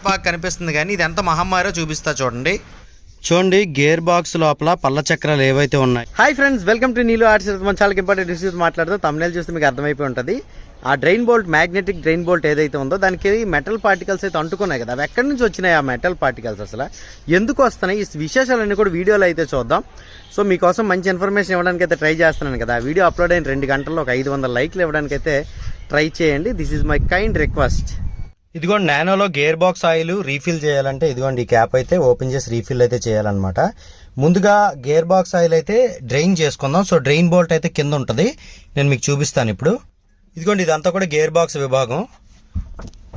బాగా కనిపిస్తుంది కానీ ఇది ఎంత మహమ్మారో చూపిస్తా చూడండి. చూడండి గేర్ బాక్స్ లోపల పల్ల చక్రాలు ఏవైతే ఉన్నాయి. Hi friends, welcome to Neelu arts. మన చాలా ఇంపార్టెంట్ ఇష్యూస్ మాట్లాడుతూ తమ్నెల్ చూస్తే మీకు అర్థమైపోయి ఉంటుంది. ఆ drain bolt, magnetic drain bolt ఏదైతే ఉందో దానికి మెటల్ పార్టికల్స్ అయితే అంటుకున్నాయి కదా, అవి ఎక్కడి నుంచి వచ్చినాయి ఆ మెటల్ పార్టికల్స్, అసలు ఎందుకు వస్తున్నాయి, ఈ విశేషాలన్నీ కూడా వీడియోలో అయితే చూద్దాం. సో మీకోసం మంచి ఇన్ఫర్మేషన్ ఇవ్వడానికి అయితే ట్రై చేస్తున్నాను కదా. ఆ వీడియో అప్లోడ్ అయిన 2 గంటల్లో ఒక 500 లైక్లు ఇవ్వడానికి అయితే ట్రై చేయండి. This is my kind request. ఇదిగోండి నానోలో గేర్ బాక్స్ ఆయిల్ రీఫిల్ చేయాలంటే ఇదిగోండి ఈ క్యాప్ అయితే ఓపెన్ చేసి రీఫిల్ అయితే చేయాలన్నమాట. ముందుగా గేర్ బాక్స్ ఆయిల్ అయితే డ్రైన్ చేసుకుందాం. సో డ్రైన్ బోల్ట్ అయితే కింద ఉంటుంది, నేను మీకు చూపిస్తాను ఇప్పుడు. ఇదిగోండి ఇదంతా కూడా గేర్ బాక్స్ విభాగం.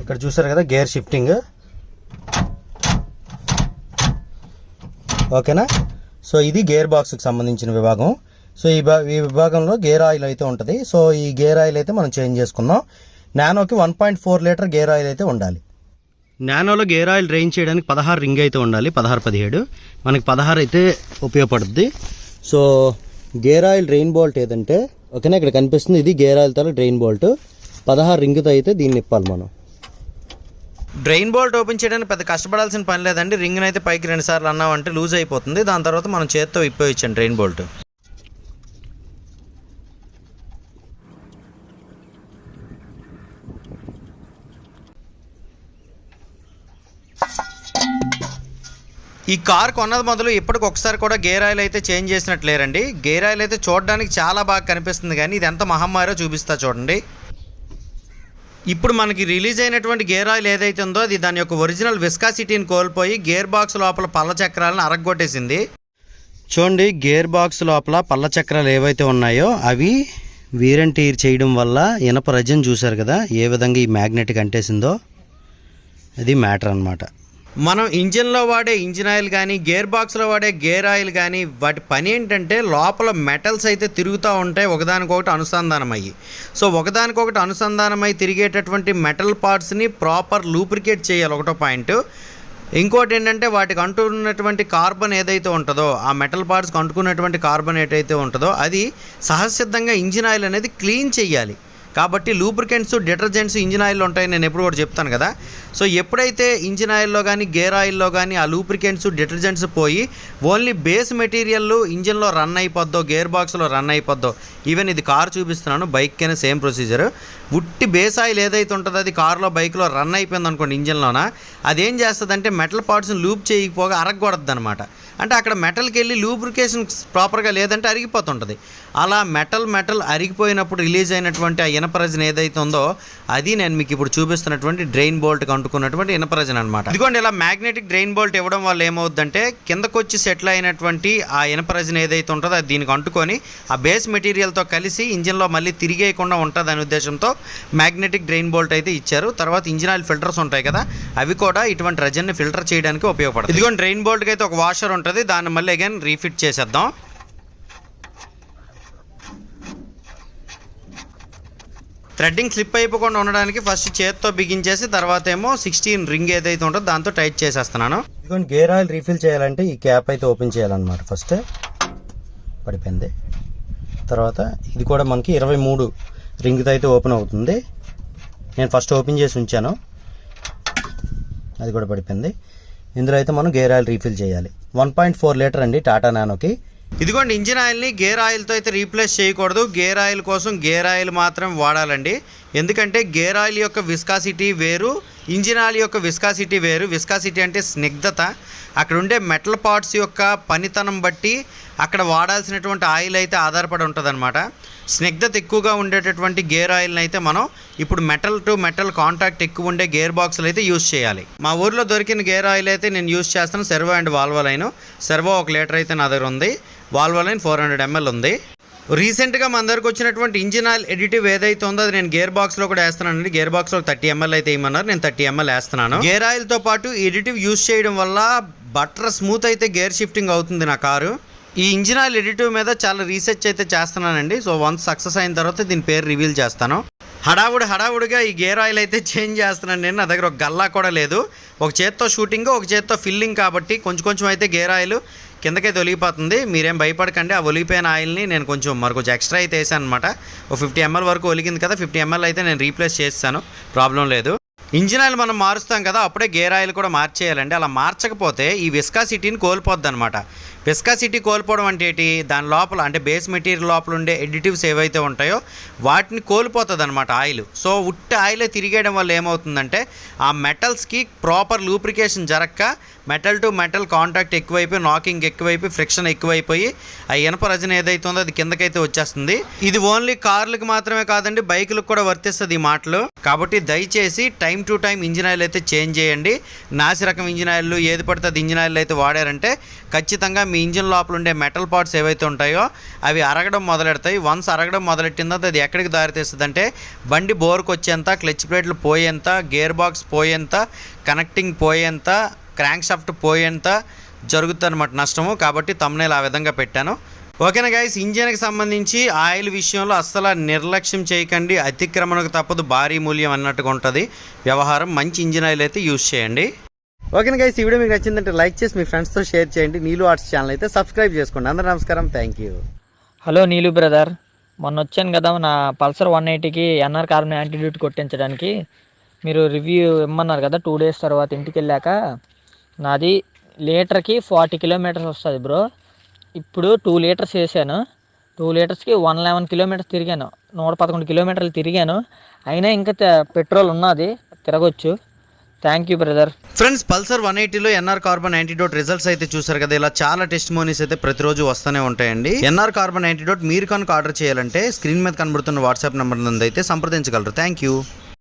ఇక్కడ చూసారు కదా గేర్ షిఫ్టింగ్, ఓకేనా. సో ఇది గేర్ బాక్స్కి సంబంధించిన విభాగం. సో ఈ విభాగంలో గేర్ ఆయిల్ అయితే ఉంటుంది. సో ఈ గేర్ ఆయిల్ అయితే మనం చేంజ్ చేసుకుందాం. నానోకి 1.4 లీటర్ గేర్ ఆయిల్ అయితే ఉండాలి. నానోలో గేర్ ఆయిల్ డ్రైన్ చేయడానికి 16 రింగ్ అయితే ఉండాలి. 16-17 మనకి 16 అయితే ఉపయోగపడుద్ది. So gear oil drain bolt ఏదంటే ఓకేనా, ఇక్కడ కనిపిస్తుంది ఇది గేర్ ఆయిల్ తో డ్రైన్ బోల్ట్. 16 రింగ్తో అయితే దీన్ని ఇప్పాలి మనం. డ్రైన్ బోల్ట్ ఓపెన్ చేయడానికి పెద్ద కష్టపడాల్సిన పని లేదండి. రింగ్ని అయితే పైకి 2 సార్లు అన్నామంటే లూజ్ అయిపోతుంది. దాని తర్వాత మనం చేత్తో ఇప్పేయచ్చండి డ్రైన్ బోల్ట్. ఈ కార్ కొన్నది మొదలు ఇప్పటికి ఒకసారి కూడా గేర్ ఆయిల్ అయితే చేంజ్ చేసినట్లేరండి. గేర్ ఆయిల్ అయితే చూడడానికి చాలా బాగా కనిపిస్తుంది కానీ ఇది ఎంత మహమ్మారో చూపిస్తా చూడండి. ఇప్పుడు మనకి రిలీజ్ అయినటువంటి గేర్ ఆయిల్ ఏదైతే ఉందో అది దాని యొక్క ఒరిజినల్ విస్కాసిటీని కోల్పోయి గేర్ బాక్స్ లోపల పల్ల చక్రాలను అరగ్గొట్టేసింది. చూడండి గేర్ బాక్స్ లోపల పల్ల చక్రాలు ఏవైతే ఉన్నాయో అవి వీర్ అండ్ టైర్ చేయడం వల్ల ఇనప రజం చూసారు కదా ఏ విధంగా ఈ మ్యాగ్నెటిక్ అంటేసిందో, అది మ్యాటర్ అన్నమాట. మనం ఇంజిన్లో వాడే ఇంజిన్ ఆయిల్ కానీ గేర్ బాక్స్లో వాడే గేర్ ఆయిల్ కానీ వాటి పని ఏంటంటే లోపల మెటల్స్ అయితే తిరుగుతూ ఉంటాయి ఒకదానికొకటి అనుసంధానమయ్యి. సో ఒకదానికొకటి అనుసంధానమై తిరిగేటటువంటి మెటల్ పార్ట్స్ని ప్రాపర్ లూబ్రికేట్ చేయాలి, ఒకటో పాయింట్. ఇంకోటి ఏంటంటే వాటికి అంటున్నటువంటి కార్బన్ ఏదైతే ఉంటుందో, ఆ మెటల్ పార్ట్స్కి అంటుకున్నటువంటి కార్బన్ ఏదైతే ఉంటుందో అది సహజసిద్ధంగా ఇంజిన్ ఆయిల్ అనేది క్లీన్ చేయాలి. కాబట్టి లూబ్రికెంట్స్, డిటర్జెంట్స్ ఇంజిన్ ఆయిల్లో ఉంటాయి, నేను ఎప్పుడు కూడా చెప్తాను కదా. సో ఎప్పుడైతే ఇంజిన్ ఆయిల్లో కానీ గేర్ ఆయిల్లో కానీ ఆ లూబ్రికెంట్స్, డిటర్జెంట్స్ పోయి ఓన్లీ బేస్ మెటీరియల్ ఇంజిన్లో రన్ అయిపోద్దో, గేర్ బాక్స్లో రన్ అయిపోద్దో, ఈవెన్ ఇది కార్ చూపిస్తున్నాను, బైక్ కైనా సేమ్ ప్రొసీజర్. ఉట్టి బేస్ ఆయిల్ ఏదైతే ఉంటుందో అది కార్లో, బైక్లో రన్ అయిపోయింది అనుకోండి ఇంజిన్లోన, అదేం చేస్తుందంటే మెటల్ పార్ట్స్ని లూప్ చేయకపోగా అరగకూడదు అనమాట. అంటే అక్కడ మెటల్కి వెళ్ళి లూబ్రికేషన్ ప్రాపర్గా లేదంటే అరిగిపోతుంటుంది. అలా మెటల్ అరిగిపోయినప్పుడు రిలీజ్ అయినటువంటి ఆ ఇనపరజన్ ఏదైతే ఉందో అది నేను మీకు ఇప్పుడు చూపిస్తున్నటువంటి డ్రైన్ బోల్ట్కి అంటుకున్నటువంటి ఇనపరజన్ అనమాట. ఇదిగోండి ఇలా మ్యాగ్నెటిక్ డ్రైన్ బోల్ట్ ఇవ్వడం వల్ల ఏమవుతుందంటే కిందకొచ్చి సెటిల్ అయినటువంటి ఆ ఇనపరజన్ ఏదైతే ఉంటుందో అది దీనికి అంటుకొని ఆ బేస్ మెటీరియల్తో కలిసి ఇంజిన్లో మళ్ళీ తిరిగేయకుండా ఉంటుంది అనే ఉద్దేశంతో మ్యాగ్నెటిక్ డ్రైన్ బోల్ట్ అయితే ఇచ్చారు. తర్వాత ఇంజిన్ ఆయిల్ ఫిల్టర్స్ ఉంటాయి కదా, అవి కూడా ఇటువంటి రజన్ని ఫిల్టర్ చేయడానికి ఉపయోగపడతాయి. ఇదిగోండి డ్రైన్ బోల్ట్కి అయితే ఒక వాషర్ ఉంటుంది, దాన్ని మళ్ళీ అగైన్ రీఫిట్ చేసేద్దాం. థ్రెడ్డింగ్ స్లిప్ అయిపోకుండా ఉండడానికి ఫస్ట్ చేత్తో బిగించేసి తర్వాత ఏమో 16 రింగ్ ఏదైతే ఉంటుందో దాంతో టైట్ చేసేస్తున్నాను. ఇదిగోండి గేర్ ఆయిల్ రీఫిల్ చేయాలంటే ఈ క్యాప్ అయితే ఓపెన్ చేయాలన్నమాట. ఫస్ట్ పడిపోయింది, తర్వాత ఇది కూడా మనకి 23 రింగ్తో అయితే ఓపెన్ అవుతుంది. నేను ఫస్ట్ ఓపెన్ చేసి ఉంచాను, అది కూడా పడిపోయింది. ఇందులో అయితే మనం గేర్ ఆయిల్ రీఫిల్ చేయాలి. 1.4 లీటర్ అండి టాటా నానోకి. ఇదిగోండి ఇంజిన్ ఆయిల్ని గేర్ ఆయిల్తో అయితే రీప్లేస్ చేయకూడదు. గేర్ ఆయిల్ కోసం గేర్ ఆయిల్ మాత్రం వాడాలండి. ఎందుకంటే గేర్ ఆయిల్ యొక్క విస్కాసిటీ వేరు, ఇంజిన్ ఆయిల్ యొక్క విస్కాసిటీ వేరు. విస్కాసిటీ అంటే స్నిగ్ధత, అక్కడ ఉండే మెటల్ పార్ట్స్ యొక్క పనితనం బట్టి అక్కడ వాడాల్సినటువంటి ఆయిల్ అయితే ఆధారపడి ఉంటుంది అనమాట. స్నిగ్ధత ఎక్కువగా ఉండేటటువంటి గేర్ ఆయిల్ని అయితే మనం ఇప్పుడు మెటల్ టు మెటల్ కాంటాక్ట్ ఎక్కువ ఉండే గేర్ బాక్స్లు అయితే యూజ్ చేయాలి. మా ఊర్లో దొరికిన గేర్ ఆయిల్ అయితే నేను యూజ్ చేస్తాను Cervo and Volvo line. Cervo 1 litre అయితే నా దగ్గర ఉంది, వాల్వో లైన్ 400 ml ఉంది. రీసెంట్గా మన దగ్గరకు వచ్చినటువంటి ఇంజిన్ ఆయిల్ ఎడిటివ్ ఏదైతే ఉందో అది నేను గేర్ బాక్స్లో కూడా వేస్తున్నానండి. గేర్ బాక్స్లో 30 ml అయితే ఇవ్వమన్నారు, నేను 30 ml వేస్తున్నాను. గేర్ ఆయిల్తో పాటు ఎడిటివ్ యూజ్ చేయడం వల్ల బట్టర్ స్మూత్ అయితే గేర్ షిఫ్టింగ్ అవుతుంది నా కారు. ఈ ఇంజిన్ ఆయిల్ ఎడిటివ్ మీద చాలా రీసెర్చ్ అయితే చేస్తున్నానండి. సో వన్స్ సక్సెస్ అయిన తర్వాత దీని పేరు రివీల్ చేస్తాను. హడావుడిగా ఈ గేర్ ఆయిల్ అయితే చేంజ్ చేస్తున్నాను నేను. నా దగ్గర ఒక గల్లా కూడా లేదు, ఒక చేత్తో షూటింగ్, ఒక చేత్తో ఫిల్లింగ్, కాబట్టి కొంచెం అయితే గేర్ ఆయిల్ కిందకైతే ఒలిగిపోతుంది. మీరేం భయపడకండి. ఆ ఒలిగిపోయిన ఆయిల్ని నేను కొంచెం ఎక్స్ట్రా అయితే వేసాను అనమాట. ఒక 50 ml వరకు ఒలిగింది కదా, 50 ml అయితే నేను రీప్లేస్ చేస్తాను, ప్రాబ్లం లేదు. ఇంజిన్ ఆయిల్ మనం మారుస్తాం కదా, అప్పుడే గేర్ ఆయిల్ కూడా మార్చేయాలండి. అలా మార్చకపోతే ఈ విస్కాసిటీని కోల్పోద్ది అనమాట. విస్కాసిటీ కోల్పోవడం అంటే ఏంటి, దాని లోపల అంటే బేస్ మెటీరియల్ లోపల ఉండే ఎడిటివ్స్ ఏవైతే ఉంటాయో వాటిని కోల్పోతుంది అనమాట ఆయిల్. సో ఉట్టి ఆయిలే తిరిగేయడం వల్ల ఏమవుతుందంటే ఆ మెటల్స్కి ప్రాపర్ లూబ్రికేషన్ జరగక మెటల్ టు మెటల్ కాంటాక్ట్ ఎక్కువైపోయి, నాకింగ్ ఎక్కువైపోయి, ఫ్రిక్షన్ ఎక్కువైపోయి ఆ ఇనప రజన ఏదైతే ఉందో అది కిందకైతే వచ్చేస్తుంది. ఇది ఓన్లీ కార్లకు మాత్రమే కాదండి, బైకులకు కూడా వర్తిస్తుంది ఈ మాటలు. కాబట్టి దయచేసి time to time engine oil అయితే చేంజ్ చేయండి. నాసి రకం ఇంజిన్ ఆయిల్ ఏది పడితే అది ఇంజిన్ ఆయిల్ అయితే వాడారంటే ఖచ్చితంగా మీ ఇంజిన్ లోపల ఉండే మెటల్ పార్ట్స్ ఏవైతే ఉంటాయో అవి అరగడం మొదలెడతాయి. వన్స్ అరగడం మొదలెట్టిన తర్వాత అది ఎక్కడికి దారితీస్తుంది అంటే బండి బోర్కి వచ్చేంత, క్లచ్ ప్లేట్లు పోయేంత, గేర్ బాక్స్ పోయేంత, కనెక్టింగ్ పోయేంత, క్రాంక్ షాఫ్ట్ పోయేంత జరుగుతుంది అనమాట నష్టము. కాబట్టి థంబ్నెయిల్ ఆ విధంగా పెట్టాను. ఓకేనా గైస్, ఇంజిన్కి సంబంధించి ఆయిల్ విషయంలో అస్సలు నిర్లక్ష్యం చేయకండి. అతిక్రమణకు తప్పదు, భారీ మూల్యం అన్నట్టుగా ఉంటుంది వ్యవహారం. మంచి ఇంజిన్ ఆయిల్ అయితే యూజ్ చేయండి. ఓకేనా గైస్, ఈ వీడియో మీకు నచ్చిందంటే లైక్ చేసి మీ ఫ్రెండ్స్తో షేర్ చేయండి. నీలు ఆర్ట్స్ ఛానల్ అయితే సబ్స్క్రైబ్ చేసుకోండి. అందరూ నమస్కారం, thank you. Hello Neelu brother, మొన్న వచ్చాను కదా నా పల్సర్ 180కి ఎన్ఆర్ కార్బన్ యాంటీడ్యూట్ కొట్టించడానికి. మీరు రివ్యూ ఇమ్మన్నారు కదా, 2 days తర్వాత ఇంటికి వెళ్ళాక. నాది లీటర్కి 40 kilometers వస్తుంది బ్రో. ఇప్పుడు 2 liters వేసాను. 2 litersకి 111 kilometers తిరిగాను. 111 kilometers తిరిగాను. అయినా ఇంకా పెట్రోల్ ఉన్నది, తిరగొచ్చు. Thank you brother. Friends, Pulsar 180లో ఎన్ఆర్ కార్బన్ యాంటీడోట్ రిజల్ట్స్ అయితే చూసారు కదా. ఇలా చాలా టెస్టిమోనీస్ అయితే ప్రతిరోజు వస్తూనే ఉంటాయండి. ఎన్ఆర్ కార్బన్ యాంటీడోట్ మీరు కనుక ఆర్డర్ చేయాలంటే స్క్రీన్ మీద కనబడుతున్న వాట్సాప్ నెంబర్ నుండి అయితే సంప్రదించగలరు. Thank you.